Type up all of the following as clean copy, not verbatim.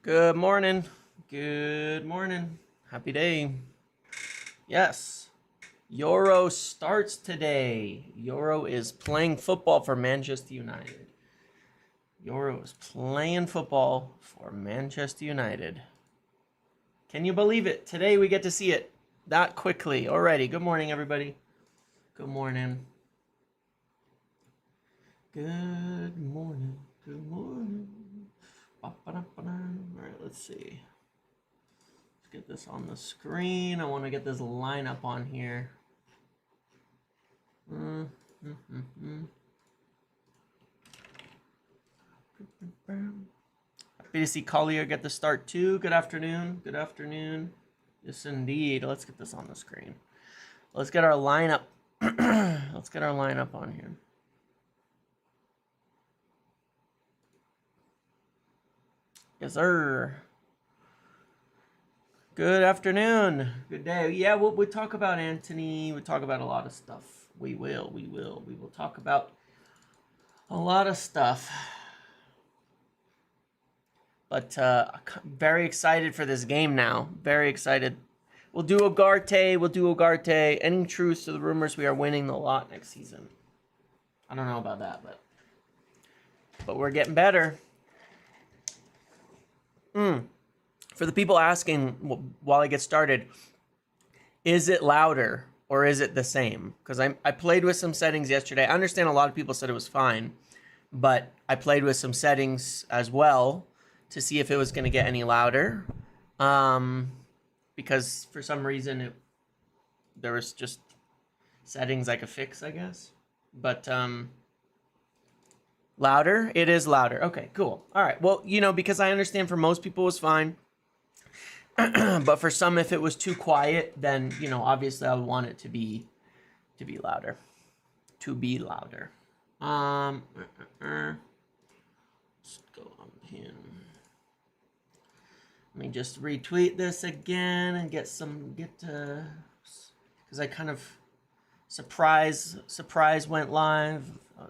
Good morning. Good morning. Happy day. Yes. Yoro starts today. Yoro is playing football for Manchester United. Yoro is playing football for Manchester United. Can you believe it? Today we get to see it that quickly already. Good morning, everybody. Good morning. Good morning. Good morning. All right, let's see. Let's get this on the screen. I want to get this lineup on here. Happy to see Collier get the start too. Good afternoon. Good afternoon. Yes, indeed. Let's get this on the screen. Let's get our lineup. Let's get our lineup on here. Yes, sir. Good afternoon. Good day. Yeah, we'll talk about Anthony. We'll talk about a lot of stuff. We will talk about a lot of stuff. But very excited for this game now. Very excited. We'll do Ugarte. Any truth to the rumors we are winning the lot next season? I don't know about that, but we're getting better. For the people asking while I get started, is it louder or is it the same? Because I played with some settings yesterday. I understand a lot of people said it was fine, but I played with some settings as well to see if it was going to get any louder. Because for some reason there was just settings I could fix, I guess. But louder? It is louder. Okay, cool. All right. Well, because I understand for most people it was fine. But for some, if it was too quiet, then, obviously I would want it to be louder. To be louder. Let's go on here. Let me just retweet this again and get because I kind of surprise went live.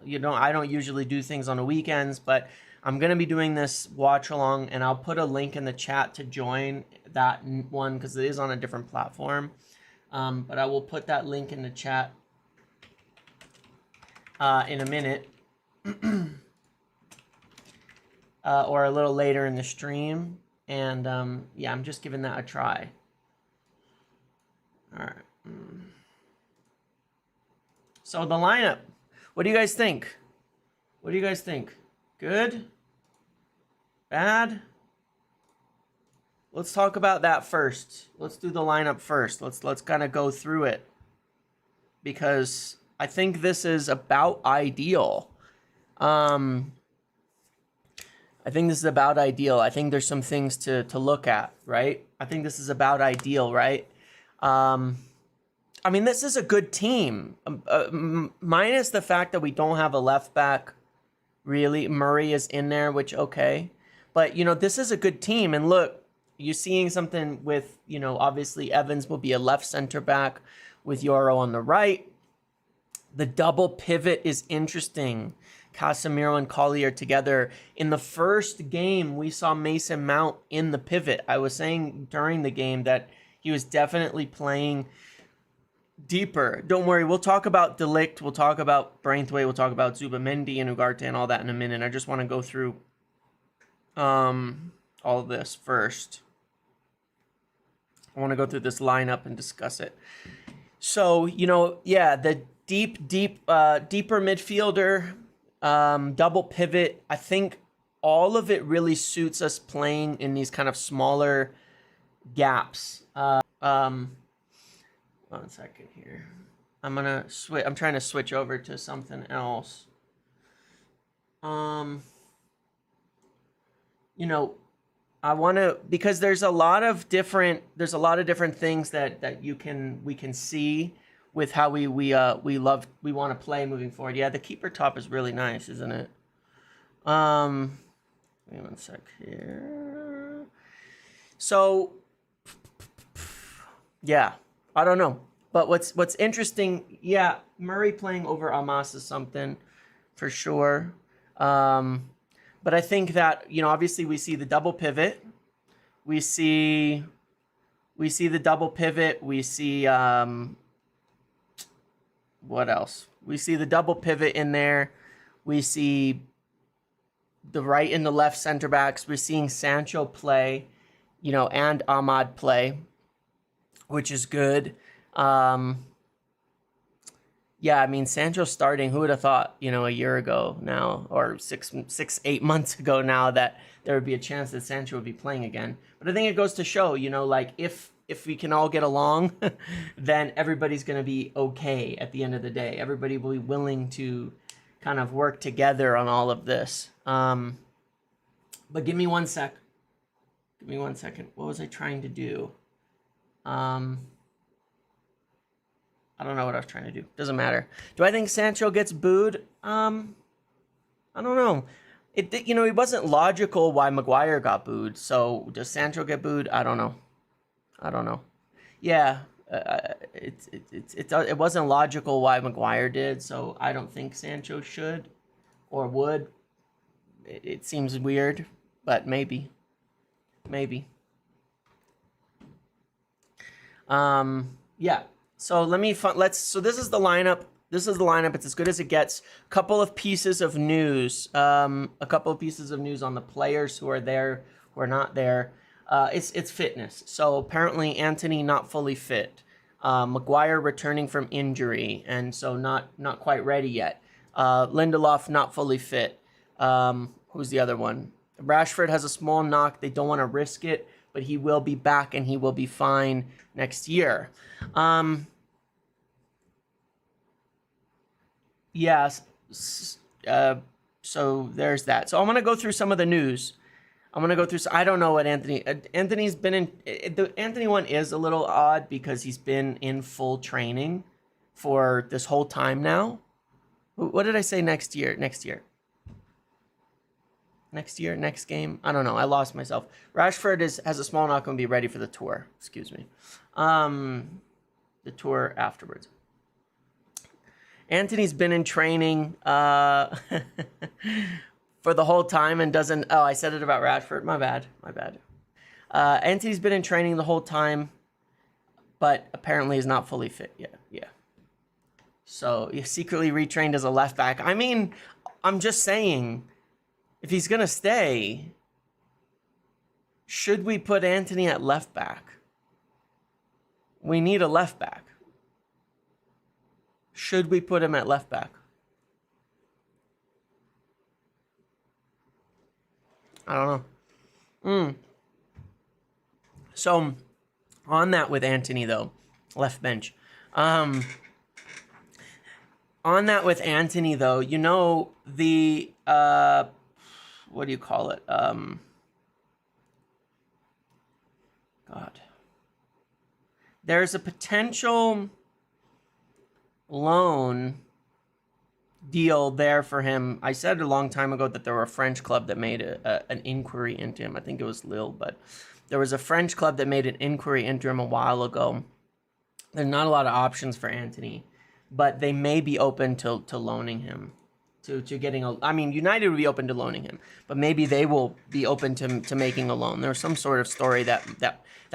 I don't usually do things on the weekends, but I'm going to be doing this watch along, and I'll put a link in the chat to join that one because it is on a different platform. But I will put that link in the chat in a minute or a little later in the stream. And yeah, I'm just giving that a try. All right. So the lineup. What do you guys think? What do you guys think? Good? Bad? Let's talk about that first. Let's do the lineup first. Let's kind of go through it. Because I think this is about ideal. I think this is about ideal. I think there's some things to look at, right? I think this is about ideal, right? I mean, this is a good team. Minus the fact that we don't have a left back, really. Murray is in there, which, okay. But, this is a good team. And look, you're seeing something with, obviously Evans will be a left center back with Yoro on the right. The double pivot is interesting. Casemiro and Collier together. In the first game, we saw Mason Mount in the pivot. I was saying during the game that he was definitely playing deeper. Don't worry, we'll talk about De Ligt, we'll talk about Branthwaite, we'll talk about Zubamendi and Ugarte and all that in a minute. I just want to go through all of this first. I want to go through this lineup and discuss it. So, yeah, the deeper midfielder, double pivot, I think all of it really suits us playing in these kind of smaller gaps. 1 second here. I'm trying to switch over to something else. I want to, because there's a lot of different things that we can see with how we want to play moving forward. Yeah, the keeper top is really nice, isn't it? Wait 1 sec here. So, yeah, I don't know. But what's interesting, yeah, Murray playing over Amas is something for sure. But I think that, obviously we see the double pivot. We see the double pivot. We see what else? We see the double pivot in there. We see the right and the left center backs. We're seeing Sancho play, and Ahmad play, which is good. Yeah, I mean, Sancho starting, who would have thought, a year ago now, or 8 months ago now, that there would be a chance that Sancho would be playing again. But I think it goes to show, if we can all get along, then everybody's going to be okay at the end of the day. Everybody will be willing to kind of work together on all of this. But give me one sec. Give me 1 second. What was I trying to do? I don't know what I was trying to do. Doesn't matter. Do I think Sancho gets booed? I don't know. It wasn't logical why Maguire got booed. So does Sancho get booed? I don't know. Yeah, it wasn't logical why Maguire did. So I don't think Sancho should or would. It seems weird, but maybe. Yeah. So so this is the lineup. It's as good as it gets. A couple of pieces of news on the players who are there, who are not there. It's fitness. So apparently Antony not fully fit. Maguire returning from injury, and so not quite ready yet. Lindelof not fully fit. Who's the other one? Rashford has a small knock. They don't want to risk it, but he will be back and he will be fine next year. Yes. So there's that. So I'm going to go through some of the news. I don't know what Anthony's been in. The Anthony one is a little odd because he's been in full training for this whole time now. What did I say next year? Next game? I don't know. I lost myself. Rashford has a small knock and will be ready for the tour. Excuse me. The tour afterwards. Anthony's been in training for the whole time and doesn't... Oh, I said it about Rashford. My bad. Anthony's been in training the whole time, but apparently is not fully fit yet. Yeah. So he secretly retrained as a left back. I mean, I'm just saying, if he's going to stay, should we put Antony at left back? We need a left back. Should we put him at left back? I don't know. So, on that with Antony, though, left bench. On that with Antony, though, the, what do you call it? God. There's a potential loan deal there for him. I said a long time ago that there were a French club that made an inquiry into him. I think it was Lille, but there was a French club that made an inquiry into him a while ago. There's not a lot of options for Antony, but they may be open to loaning him, to getting a... I mean, United would be open to loaning him, but maybe they will be open to making a loan. There's some sort of story that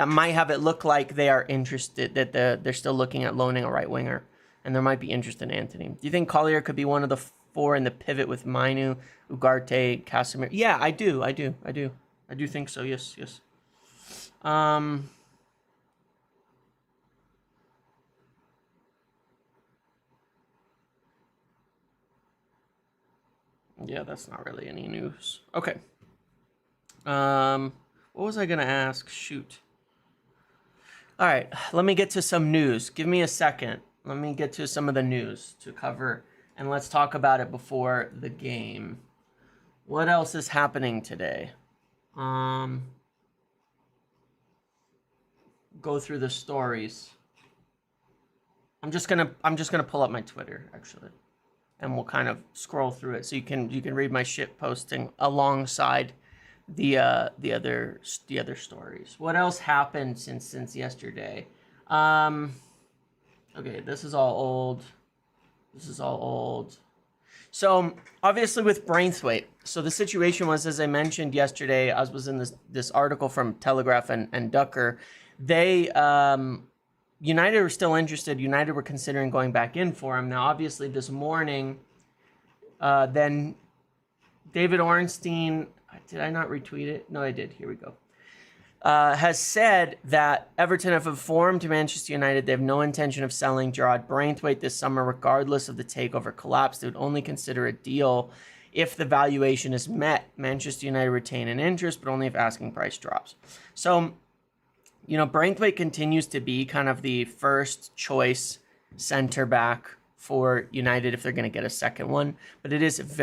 might have it look like they are interested, that they're still looking at loaning a right winger. And there might be interest in Antony. Do you think Collier could be one of the four in the pivot with Mainu, Ugarte, Casemiro? Yeah, I do think so. Yes. Yeah, that's not really any news. Okay. What was I gonna ask? Shoot. All right, let me get to some news. Give me a second. Let me get to some of the news to cover, and let's talk about it before the game. What else is happening today? Go through the stories. I'm just gonna pull up my Twitter actually, and we'll kind of scroll through it so you can read my shit posting alongside the other stories. What else happened since yesterday? Okay, this is all old. So obviously with Branthwaite, so the situation was, as I mentioned yesterday, I was in this article from Telegraph and Ducker. They United were still interested. United were considering going back in for him. Now, obviously, this morning, then David Ornstein, did I not retweet it? No, I did. Here we go. Has said that Everton have informed Manchester United they have no intention of selling Gerard Branthwaite this summer, regardless of the takeover collapse. They would only consider a deal if the valuation is met. Manchester United retain an interest, but only if asking price drops. So, Branthwaite continues to be kind of the first choice center back for United if they're going to get a second one, but it is very